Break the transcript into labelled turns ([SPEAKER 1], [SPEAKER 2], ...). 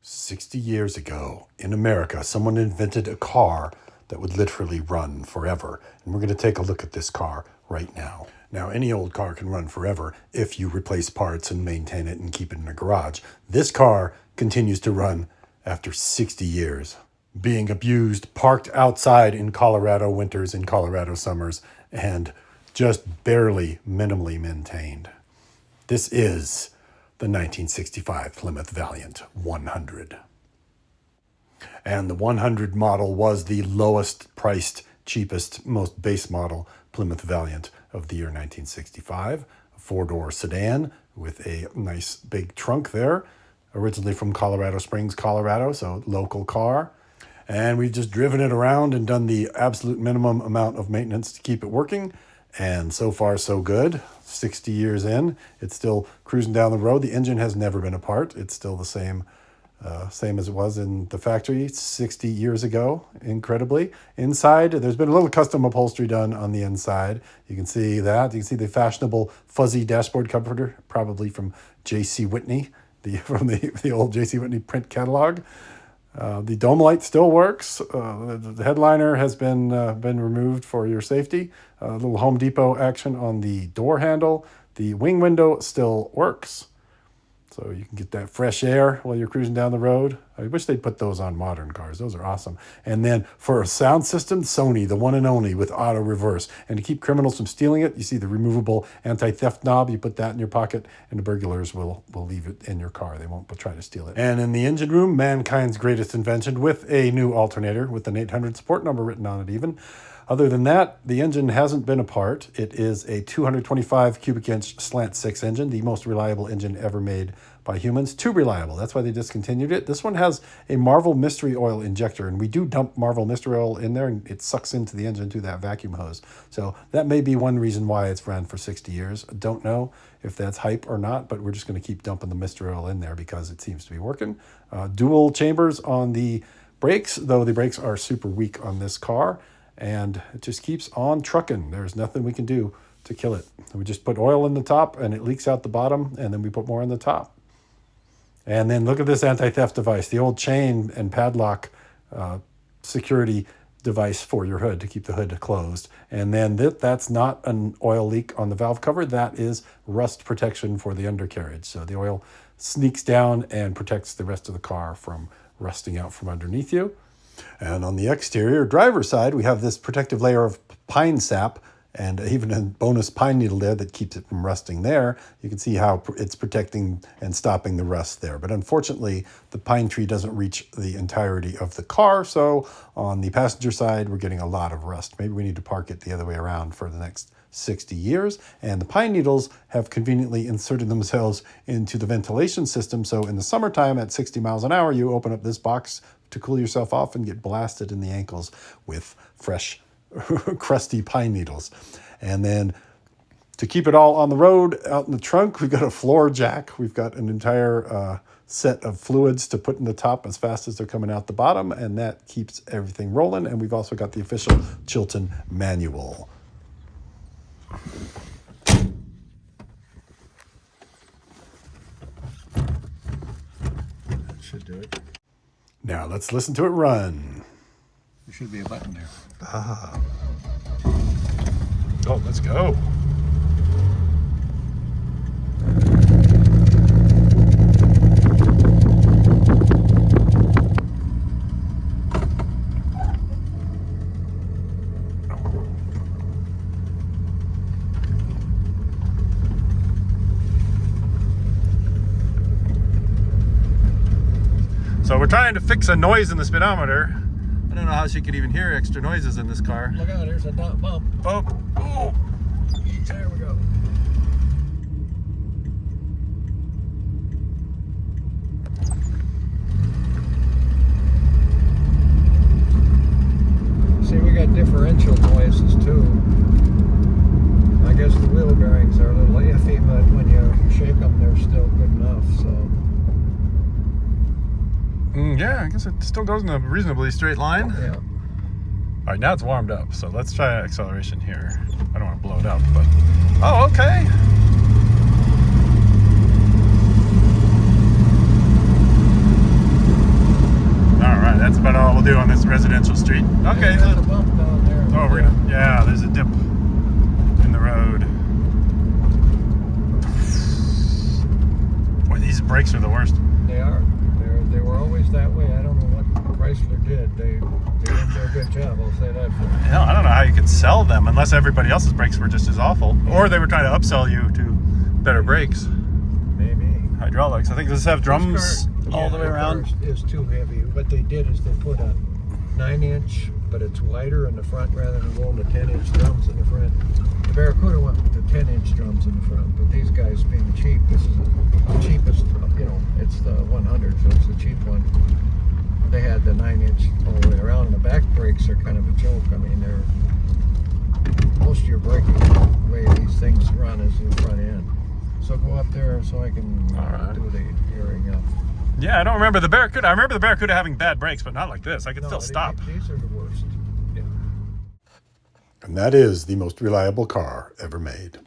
[SPEAKER 1] 60 years ago, in America, someone invented a car that would literally run forever. And we're going to take a look at this car right now. Now, any old car can run forever if you replace parts and maintain it and keep it in a garage. This car continues to run after 60 years. Being abused, parked outside in Colorado winters, in Colorado summers, and just barely minimally maintained. This is the 1965 Plymouth Valiant 100. And the 100 model was the lowest priced, cheapest, most base model Plymouth Valiant of the year 1965. A four-door sedan with a nice big trunk there. Originally from Colorado Springs, Colorado, so local car. And we've just driven it around and done the absolute minimum amount of maintenance to keep it working. And so far, so good. 60 years in, it's still cruising down the road. The engine has never been apart. It's still the same as it was in the factory 60 years ago, incredibly. Inside, there's been a little custom upholstery done on the inside. You can see that. You can see the fashionable fuzzy dashboard comforter, probably from J.C. Whitney, from the old J.C. Whitney print catalog. The dome light still works. The headliner has been removed for your safety. A little Home Depot action on the door handle. The wing window still works, so you can get that fresh air while you're cruising down the road. I wish they'd put those on modern cars. Those are awesome. And then for a sound system, Sony, the one and only, with auto reverse. And to keep criminals from stealing it, you see the removable anti-theft knob. You put that in your pocket, and the burglars will leave it in your car. They won't try to steal it. And in the engine room, mankind's greatest invention, with a new alternator with an 800 support number written on it even. Other than that, the engine hasn't been apart. It is a 225 cubic inch slant 6 engine, the most reliable engine ever made by humans. Too reliable. That's why they discontinued it. This one has a Marvel Mystery Oil injector, and we do dump Marvel Mystery Oil in there, and it sucks into the engine through that vacuum hose. So that may be one reason why it's ran for 60 years. I don't know if that's hype or not, but we're just going to keep dumping the Mystery Oil in there because it seems to be working. Dual chambers on the brakes, though the brakes are super weak on this car. And it just keeps on trucking. There's nothing we can do to kill it. We just put oil in the top and it leaks out the bottom, and then we put more in the top. And then look at this anti-theft device, the old chain and padlock security device for your hood to keep the hood closed. And then that's not an oil leak on the valve cover. That is rust protection for the undercarriage. So the oil sneaks down and protects the rest of the car from rusting out from underneath you. And on the exterior driver's side, we have this protective layer of pine sap and even a bonus pine needle there that keeps it from rusting there. You can see how it's protecting and stopping the rust there. But unfortunately, the pine tree doesn't reach the entirety of the car. So on the passenger side, we're getting a lot of rust. Maybe we need to park it the other way around for the next 60 years. And the pine needles have conveniently inserted themselves into the ventilation system. So in the summertime at 60 miles an hour, you open up this box to cool yourself off and get blasted in the ankles with fresh, crusty pine needles. And then to keep it all on the road, out in the trunk, we've got a floor jack. We've got an entire set of fluids to put in the top as fast as they're coming out the bottom, and that keeps everything rolling. And we've also got the official Chilton manual.
[SPEAKER 2] That should do it.
[SPEAKER 1] Now let's listen to it run.
[SPEAKER 2] There should be a button there.
[SPEAKER 1] Ah. Oh, let's go. So we're trying to fix a noise in the speedometer. I don't know how she could even hear extra noises in this car.
[SPEAKER 2] Look out, there's a bump.
[SPEAKER 1] Oh, oh.
[SPEAKER 2] There we go. See, we got differential noises too. I guess the wheel bearings are a little iffy, but when you shake them, they're still good enough, so.
[SPEAKER 1] Yeah, I guess it still goes in a reasonably straight line.
[SPEAKER 2] Yeah.
[SPEAKER 1] All right, now it's warmed up, so let's try acceleration here. I don't want to blow it up, but... Oh, okay.
[SPEAKER 3] residential street. Okay.
[SPEAKER 2] There's a bump down there.
[SPEAKER 3] Oh, we're gonna. Yeah, there's a dip in the road. Boy, these brakes are the worst.
[SPEAKER 2] They are. They were always that way. I don't know what Chrysler did. They didn't do a good job. I'll say that for them.
[SPEAKER 3] I don't know how you could sell them unless everybody else's brakes were just as awful, or they were trying to upsell you to better brakes.
[SPEAKER 2] Maybe.
[SPEAKER 3] Hydraulics. I think does this have drums all the way
[SPEAKER 2] the
[SPEAKER 3] around?
[SPEAKER 2] car is too heavy. What they did is they put a 9-inch, but it's wider in the front rather than going to 10-inch drums in the front. The Barracuda went to 10-inch drums in the front, but these guys being cheap, this is the cheapest, it's the 100, so it's the cheap one. They had the 9-inch all the way around, and the back brakes are kind of a joke. I mean, most of your braking way these things run is in the front end. So go up there so I can do the gearing up.
[SPEAKER 3] Yeah, I don't remember the Barracuda. I remember the Barracuda having bad brakes, but not like this. I could still stop.
[SPEAKER 2] These are the worst. Yeah.
[SPEAKER 1] And that is the most reliable car ever made.